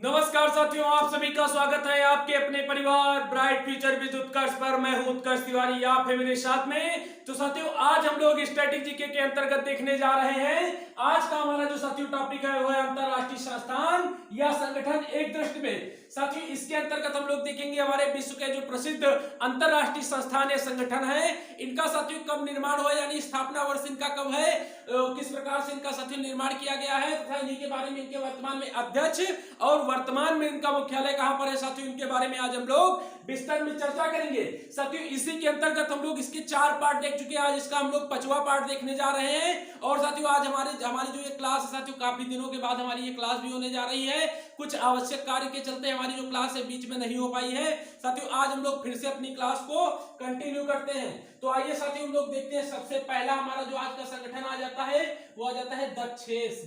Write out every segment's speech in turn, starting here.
नमस्कार साथियों, आप सभी का स्वागत है आपके अपने परिवार ब्राइट फ्यूचर विद उत्कर्ष पर। मैं हूं उत्कर्ष तिवारी, आप है मेरे साथ में। तो साथियों, आज हम लोग स्ट्रेटेजी के अंतर्गत देखने जा रहे हैं। आज का हमारा जो साथियों टॉपिक है वो है अंतरराष्ट्रीय संस्थान या संगठन एक दृष्टि में। साथियों, इसके अंतर्गत हम लोग देखेंगे हमारे विश्व के जो प्रसिद्ध अंतरराष्ट्रीय संस्थान या संगठन है, इनका साथियों कब निर्माण हुआ, यानी स्थापना वर्ष इनका कब है, किस प्रकार से इनका साथियों निर्माण किया गया है तथा इन्हीं के बारे में, इनके वर्तमान में अध्यक्ष और वर्तमान में इनका मुख्यालय कहां पर है साथियों, इनके बारे में आज हम लोग विस्तार में चर्चा करेंगे। साथियों, इसी के अंतर्गत हम लोग इसके 4 पार्ट देख चुके हैं। आज इसका हम लोग 5वां पार्ट देखने जा रहे हैं। और साथियों, आज हमारी जो ये क्लास है साथियों, काफी दिनों के बाद हमारी ये क्लास भी होने जा रही है। कुछ आवश्यक कार्य के चलते हमारी जो क्लास है बीच में नहीं हो पाई है। साथियों, आज हम लोग फिर से अपनी क्लास को कंटिन्यू करते हैं। तो आइए साथियों, हम लोग देखते हैं। सबसे पहला हमारा जो आज का संगठन आ जाता है वो आ जाता है दक्षेस।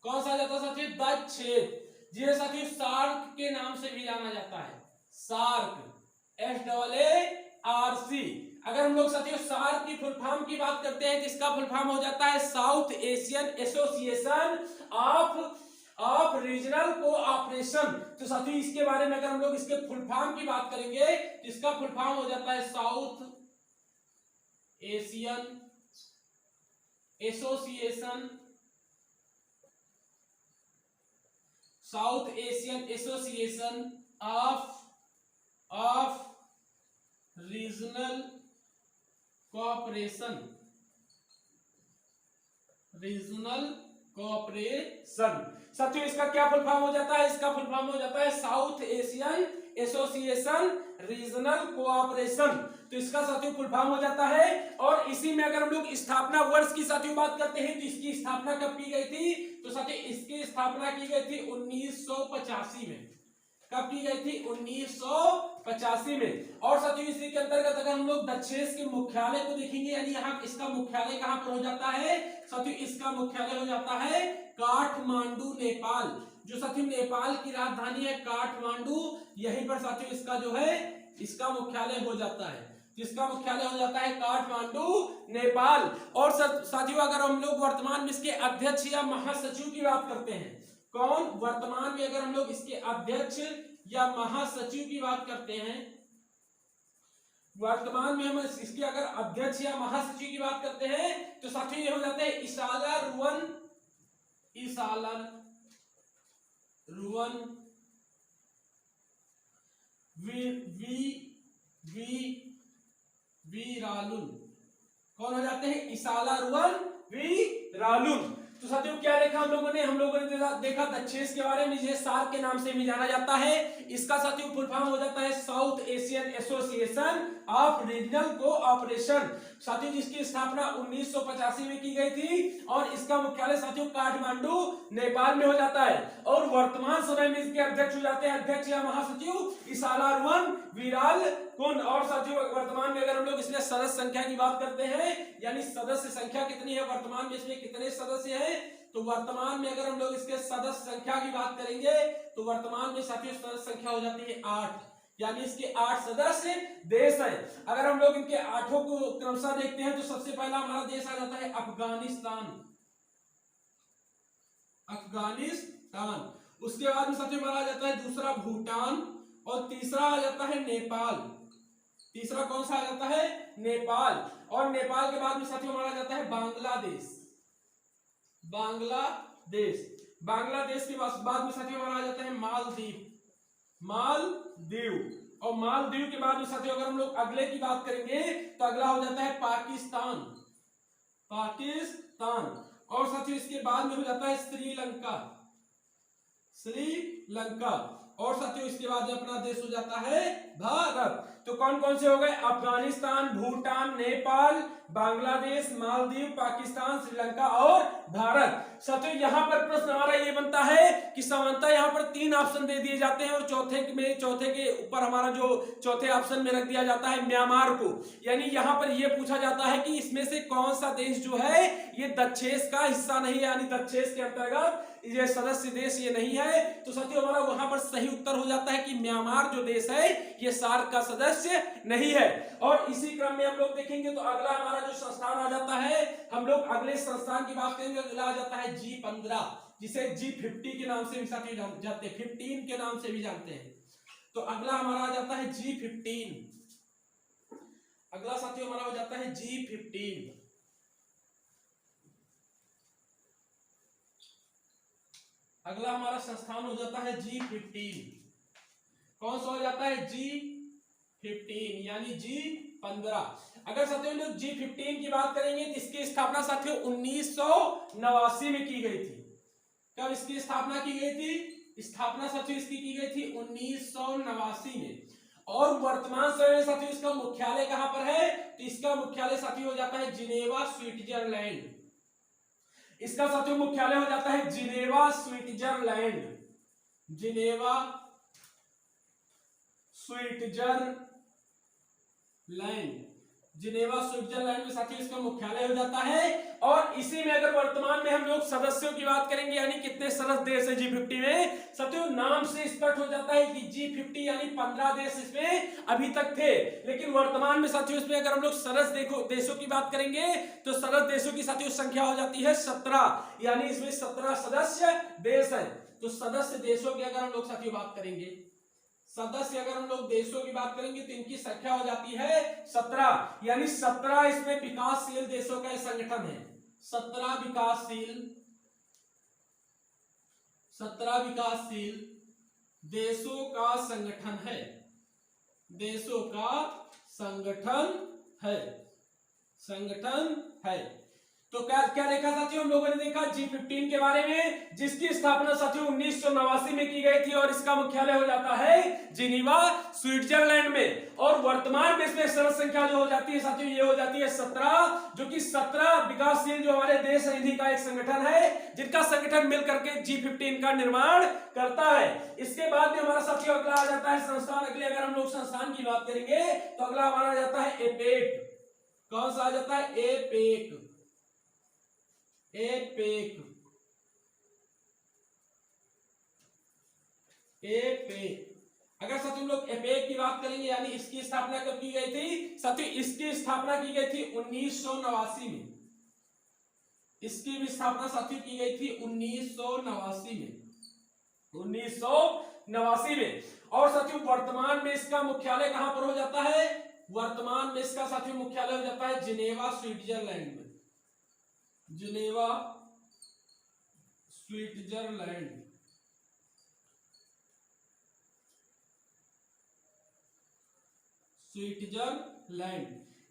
कौन सा आ जाता है साथियों? दक्षेस। जी साथियों, सार्क के नाम से भी जाना जाता है। SAARC, SAARC। अगर हम लोग साथियों सार्क की फुल फॉर्म की बात करते हैं तो इसका फुल फॉर्म हो जाता है south Asian association of regional cooperation. तो साथियों, इसके बारे में अगर हम लोग इसके फुल फॉर्म की बात करेंगे तो इसका फुल फॉर्म हो जाता है south Asian association of regional cooperation. साथियों, इसका क्या फुल फॉर्म हो जाता है? इसका फुल फॉर्म हो जाता है south Asian association regional cooperation. तो इसका साथियों फुल फॉर्म हो जाता है। और इसी में अगर हम लोग स्थापना वर्ष की साथियों बात करते हैं तो इसकी स्थापना कब की गई थी? तो साथियों, इसकी स्थापना की गई थी 1985 में। कब की गई थी? 1985 में। और साथियों, इसी के अंतर्गत अगर हम लोग दक्षेस के मुख्यालय को देखेंगे, यानी यहाँ इसका मुख्यालय कहां पर हो जाता है साथियों? इसका मुख्यालय हो जाता है काठमांडू, नेपाल। जो साथियों नेपाल की राजधानी है काठमांडू, यहीं पर साथियों इसका जो है इसका मुख्यालय हो जाता है। जिसका मुख्यालय हो जाता है काठमांडू, नेपाल। और साथियों, अगर हम लोग वर्तमान में इसके अध्यक्ष या महासचिव की बात करते हैं, कौन वर्तमान में अगर हम लोग इसके अध्यक्ष या महासचिव की बात करते हैं, वर्तमान में हम इसके अगर अध्यक्ष या महासचिव की बात करते हैं तो साथियों ये हो जाते हैं इसाला रुवन वीरालुन। कौन हो जाते हैं? इसाला रुवन वीरालुन। तो साथियों, क्या देखा हम लोगों ने देखा दक्षेस के बारे में, जिसे सार्क के नाम से भी जाना जाता है। इसका साथियों फुल फॉर्म हो जाता है south Asian association of regional cooperation. साथियों, जिसकी स्थापना 1985 में की गई थी और इसका मुख्यालय साथियों काठमांडू, नेपाल में हो जाता है। और वर्तमान समय में इसके अध्यक्ष हो जाते हैं, अध्यक्ष या महासचिव इसाला रुवन वीरालकुन। और साथियों, वर्तमान में अगर हम लोग इसमें सदस्य संख्या की बात करते हैं, यानी सदस्य संख्या कितनी है, वर्तमान में इसमें कितने सदस्य हैं, तो वर्तमान में अगर हम लोग इसके सदस्य संख्या की बात करेंगे तो वर्तमान में साथियों सदस्य संख्या हो जाती है 8, यानी इसके 8 सदस्य देश हैं। अगर हम लोग इनके 8 को क्रमशः देखते हैं तो सबसे पहला हमारा देश आ जाता है अफगानिस्तान। उसके बाद में साथियों हमारा आ जाता है दूसरा भूटान, और तीसरा आ जाता है नेपाल। तीसरा कौन सा आ जाता है? नेपाल। और नेपाल के बाद में साथियों हमारा आ जाता है बांग्लादेश। बांग्लादेश के बाद में साथियों हमारा आ जाता है मालदीव। और मालदीव के बाद में साथियों अगर हम लोग अगले की बात करेंगे तो अगला हो जाता है पाकिस्तान। और साथियों इसके बाद में हो जाता है श्रीलंका। और साथियों इसके बाद अपना देश हो जाता है भारत। तो कौन कौन से हो गए? अफगानिस्तान, भूटान, नेपाल, बांग्लादेश, मालदीव, पाकिस्तान, श्रीलंका और भारत। साथियों, यहाँ पर प्रश्न हमारा ये बनता है कि समानता यहाँ पर 3 ऑप्शन दे दिए जाते हैं और चौथे के ऊपर हमारा जो चौथे ऑप्शन में रख दिया जाता है म्यांमार को। यानी यहाँ पर यह पूछा जाता है कि इसमें से कौन सा देश जो है ये दक्षेस का हिस्सा नहीं है, यानी दक्षेस के अंतर्गत ये सदस्य देश ये नहीं है। तो साथियों हमारा वहां पर सही उत्तर हो जाता है कि म्यांमार जो देश है ये सार्क का सदस्य नहीं है। और इसी क्रम में हम लोग देखेंगे तो अगला हमारा जो संस्थान आ जाता है, हम लोग अगले संस्थान की बात करेंगे, अगला आ जाता है G15। जिसे G50 के नाम से भी साथियों जानते हैं, 15 के नाम से भी जानते हैं। तो अगला हमारा आ जाता है G15। अगला साथियों हमारा हो जाता है G15। अगला हमारा संस्थान हो जाता है G15। कौन सा हो जाता है? G15 यानी G15। अगर साथियों लोग G15 की बात करेंगे तो इसकी स्थापना साथियों 1989 में की गई थी। कब इसकी स्थापना की गई थी? स्थापना साथियों इसकी की गई थी 1989 में। और वर्तमान समय में साथियों इसका मुख्यालय कहां पर है? तो इसका मुख्यालय साथियों हो जाता है जिनेवा, स्विट्जरलैंड। इसका साथियों मुख्यालय हो जाता है Geneva, Switzerland. Geneva, Switzerland. Geneva, Switzerland में साथियों इसका मुख्यालय हो जाता है। और इसी में अगर वर्तमान में हम लोग सदस्यों की बात करेंगे, यानी कितने सदस्य देश है G50 में, साथियों नाम से स्पष्ट हो जाता है कि G50 यानी 15 देश इसमें अभी तक थे। लेकिन वर्तमान में साथियों इसमें अगर हम लोग सदस्य देशों की बात करेंगे तो सदस्य देशों की साथियों संख्या हो जाती है 17, यानी इसमें 17 सदस्य देश है। तो सदस्य देशों की अगर हम लोग साथियों बात करेंगे, सदस्य अगर हम लोग देशों की बात करेंगे तो इनकी संख्या हो जाती है 17, यानी 17 इसमें विकासशील देशों का संगठन है। 17 विकासशील देशों का संगठन है। देशों का संगठन है। तो क्या क्या देखा साथियों हम लोगों ने? देखा G15 के बारे में, जिसकी स्थापना साथियों 1989 में की गई थी और इसका मुख्यालय हो जाता है जिनीवा, स्विट्जरलैंड में। और वर्तमान में इसमें सदस्य संख्या जो हो जाती है साथियों ये हो जाती है 17, जो कि 17 विकासशील जो हमारे देश है इन्हीं का एक संगठन है, जिनका संगठन मिलकर के G15 का निर्माण करता है। इसके बाद में हमारा साथियों अगला आ जाता है संस्थान। अगले अगर हम लोग संस्थान की बात करेंगे तो अगला हमारा आ जाता है एपेक। कौन सा आ जाता है? एपेक। अगर साथियों लोग एपेक की बात करेंगे, यानी इसकी स्थापना कब की गई थी साथियों? इसकी स्थापना की गई थी 1989 में। इसकी भी स्थापना साथियों की गई थी 1989 में। और साथियों वर्तमान में इसका मुख्यालय कहां पर हो जाता है? वर्तमान में इसका साथियों मुख्यालय हो जाता है जिनेवा, स्विट्जरलैंड में। Geneva, Switzerland.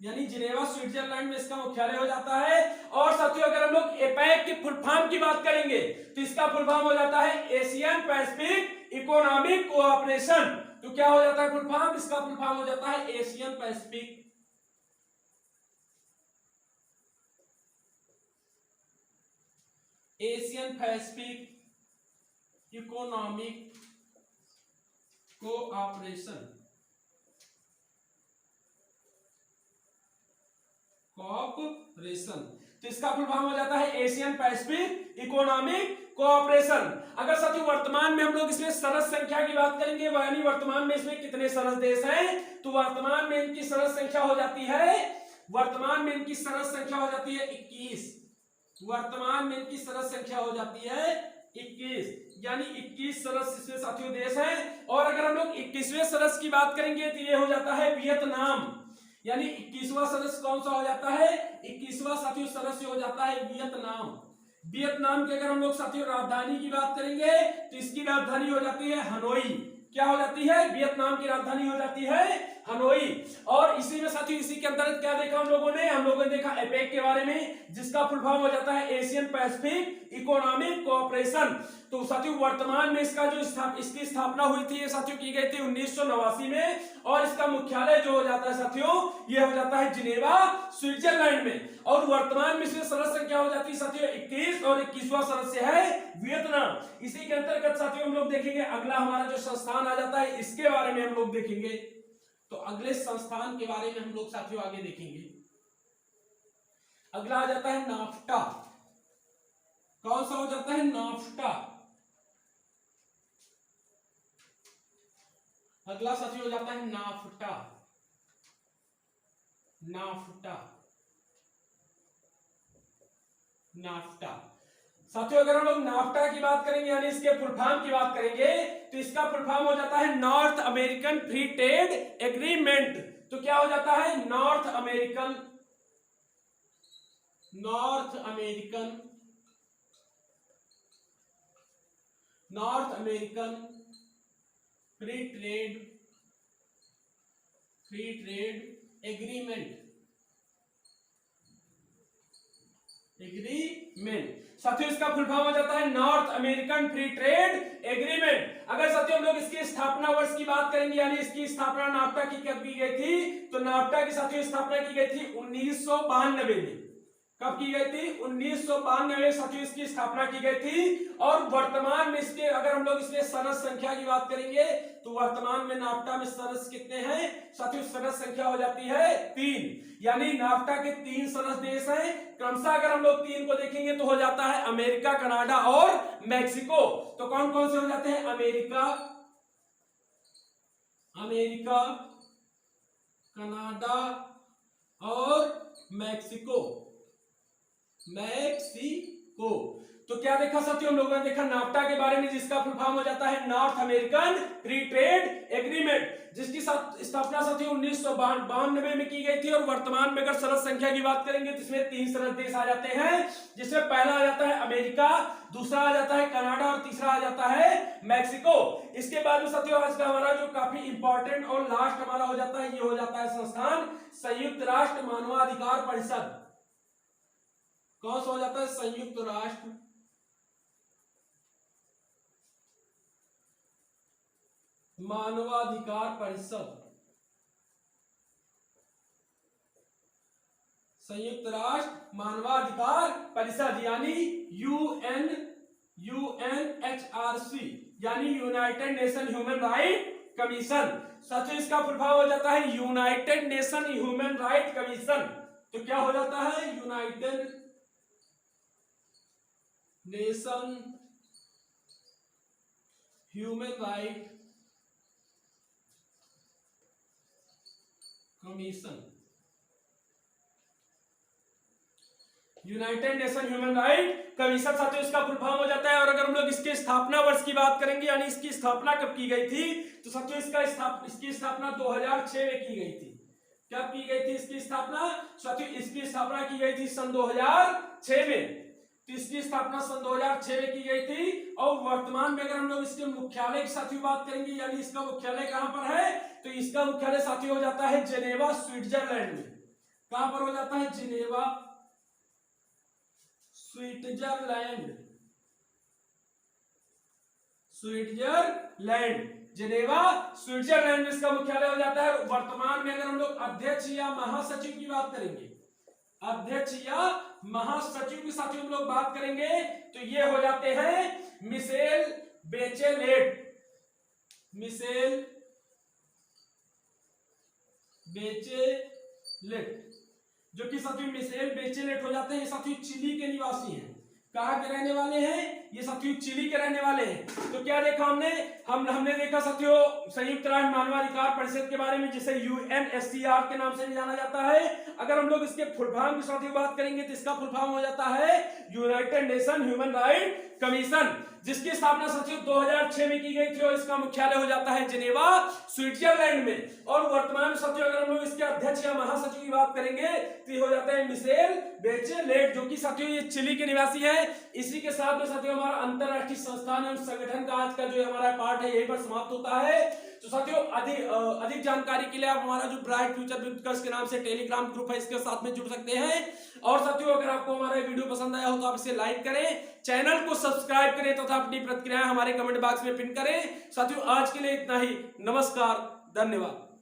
यानी जिनेवा, स्विट्जरलैंड में इसका मुख्यालय हो जाता है। और साथियों अगर हम लोग एपेक की फुल फॉर्म की बात करेंगे तो इसका फुल फॉर्म हो जाता है एशियन पैसिफिक इकोनॉमिक कोऑपरेशन। तो क्या हो जाता है फुल फॉर्म? इसका फुल फॉर्म हो जाता है एशियन पैसिफिक इकोनॉमिक कोऑपरेशन। तो इसका फुल फॉर्म हो जाता है एशियन पैसिफिक इकोनॉमिक कोऑपरेशन। अगर साथियों वर्तमान में हम लोग इसमें सदस्य संख्या की बात करेंगे, यानी वर्तमान में इसमें कितने सदस्य देश हैं, तो वर्तमान में इनकी सदस्य संख्या हो जाती है 21। वर्तमान में इनकी सदस्य संख्या हो जाती है 21, यानी 21 सदस्य इसमें साथियों देश हैं। और अगर हम लोग 21वें सदस्य की बात करेंगे तो ये हो जाता है वियतनाम, यानी 21वां सदस्य कौन सा हो जाता है? 21वां साथियों सदस्य हो जाता है वियतनाम। वियतनाम की अगर हम लोग साथियों राजधानी की बात करेंगे तो इसकी राजधानी हो जाती है हनोई। क्या हो जाती है? वियतनाम की राजधानी हो जाती है हनोई। और इसी में साथियों इसी के अंतर्गत क्या देखा हम लोगों ने देखा एपेक के बारे में, जिसका फुल फॉर्म हो जाता है एशियन पैसिफिक इकोनॉमिक कोऑपरेशन। तो साथियों वर्तमान में इसका जो इसकी स्थापना हुई थी ये साथियों की गई थी 1989 में। और इसका मुख्यालय जो हो जाता है साथियों ये हो जाता है जिनेवा, स्विट्जरलैंड में। और वर्तमान में इसमें सदस्य संख्या हो जाती है साथियों 21 और 21वां सदस्य है वियतनाम। इसी के अंतर्गत साथियों हम लोग देखेंगे अगला हमारा जो संस्थान आ जाता है इसके बारे में हम लोग देखेंगे। तो अगले संस्थान के बारे में हम लोग साथियों आगे देखेंगे। अगला आ जाता है नाफ्टा। कौन सा हो जाता है? नाफ्टा। अगला साथियों हो जाता है नाफ्टा। नाफ्टा। साथियों अगर हम लोग नाफ्टा की बात करेंगे यानी इसके फुल फॉर्म की बात करेंगे तो इसका फुल फॉर्म हो जाता है north American free trade agreement. तो क्या हो जाता है north American free trade agreement. साथियों इसका फुल फॉर्म हो जाता है north American free trade agreement. अगर साथियों हम लोग इसकी स्थापना वर्ष की बात करेंगे यानी इसकी स्थापना नाफ्टा की कब की गई थी, तो नाफ्टा की साथियों स्थापना की गई थी 1992 में। कब की गई थी 1992 में साथियों इसकी स्थापना की गई थी। और वर्तमान में इसके अगर हम लोग इसमें सदस्य संख्या की बात करेंगे तो वर्तमान में नाफ्टा में सदस्य कितने हैं साथियों, सदस्य संख्या हो जाती है 3, यानी नाफ्टा के 3 सदस्य देश हैं। क्रमशः अगर हम लोग 3 को देखेंगे तो हो जाता है अमेरिका, कनाडा और मैक्सिको। तो कौन कौन से हो जाते हैं अमेरिका, कनाडा और मैक्सिको। तो क्या देखा साथियों हम लोगों ने देखा नाफ्टा के बारे में जिसका फुल फॉर्म हो जाता है north American free trade agreement, जिसकी स्थापना साथियों 1992 में की गई थी। और वर्तमान में अगर सदस्य संख्या की बात करेंगे तो इसमें 3 सदस्य देश आ जाते हैं, जिसमें पहला आ जाता है अमेरिका, दूसरा आ जाता है कनाडा और तीसरा आ जाता है मैक्सिको। इसके बाद में साथियों आज का हमारा जो काफी इंपॉर्टेंट और लास्ट हमारा हो जाता है ये हो जाता है संस्थान संयुक्त राष्ट्र मानवाधिकार परिषद। कौन सा हो जाता है संयुक्त राष्ट्र मानवाधिकार परिषद। संयुक्त राष्ट्र मानवाधिकार परिषद यानी UNHRC यानी United nation human right commission. साथियों इसका फुल फॉर्म हो जाता है United nation human right commission. तो क्या हो जाता है United nation human right commission. United nation human right commission साथियों इसका फुल फॉर्म हो जाता है। और अगर हम लोग इसके स्थापना वर्ष की बात करेंगे यानी इसकी स्थापना कब की गई थी तो साथियों इसकी स्थापना 2006 में की गई थी। कब की गई थी इसकी स्थापना साथियों, इसकी स्थापना की गई थी सन 2006 में। तो इसकी स्थापना सन 2006 में की गई थी। और वर्तमान में अगर हम लोग इसके मुख्यालय की साथियों बात करेंगे यानी इसका मुख्यालय कहां पर है तो इसका मुख्यालय साथियों हो जाता है जेनेवा स्विट्जरलैंड में। कहां पर हो जाता है जेनेवा जेनेवा स्विट्जरलैंड में इसका मुख्यालय हो जाता है। वर्तमान में अगर हम लोग अध्यक्ष या महासचिव की बात करेंगे, अध्यक्ष या महासचिव की साथियों हम लोग बात करेंगे तो ये हो जाते हैं मिशेल बेचेलेट। जो कि साथियों मिशेल बेचेलेट हो जाते हैं। ये साथियों चिली के निवासी हैं। कहाँ के रहने वाले हैं ये साथियों चिली के रहने वाले हैं। तो क्या देखा हमने देखा साथियों संयुक्त राष्ट्र मानवाधिकार परिषद के बारे में जिसे UNHCR के नाम से भी जाना जाता है। अगर हम लोग इसके फुल फॉर्म की साथियों बात करेंगे तो इसका फुल फॉर्म हो जाता है United nation human right commission, जिसकी स्थापना साथियों 2006 में की गई थी। और इसका मुख्यालय हो जाता है जेनेवा स्विट्जरलैंड में। और वर्तमान में साथियों अगर हम लोग इसके अध्यक्ष या महासचिव की बात करेंगे तो ये हो जाता है मिशेल बेचेलेट, जो कि साथियों ये चिली के निवासी है। इसी के साथ में साथियों हमारा अंतरराष्ट्रीय संस्थान एवं संगठन का आज का जो हमारा पार्ट है यहीं पर समाप्त होता है। तो साथियों अधिक जानकारी के लिए आप हमारा जो ब्राइट फ्यूचर विद उत्कर्ष के नाम से टेलीग्राम ग्रुप है इसके साथ में जुड़ सकते हैं। और साथियों अगर आपको हमारा वीडियो पसंद आया हो तो आप इसे लाइक करें, चैनल को सब्सक्राइब करें तथा अपनी प्रतिक्रियाएं हमारे कमेंट बॉक्स में पिन करें। साथियों आज के लिए इतना ही। नमस्कार, धन्यवाद।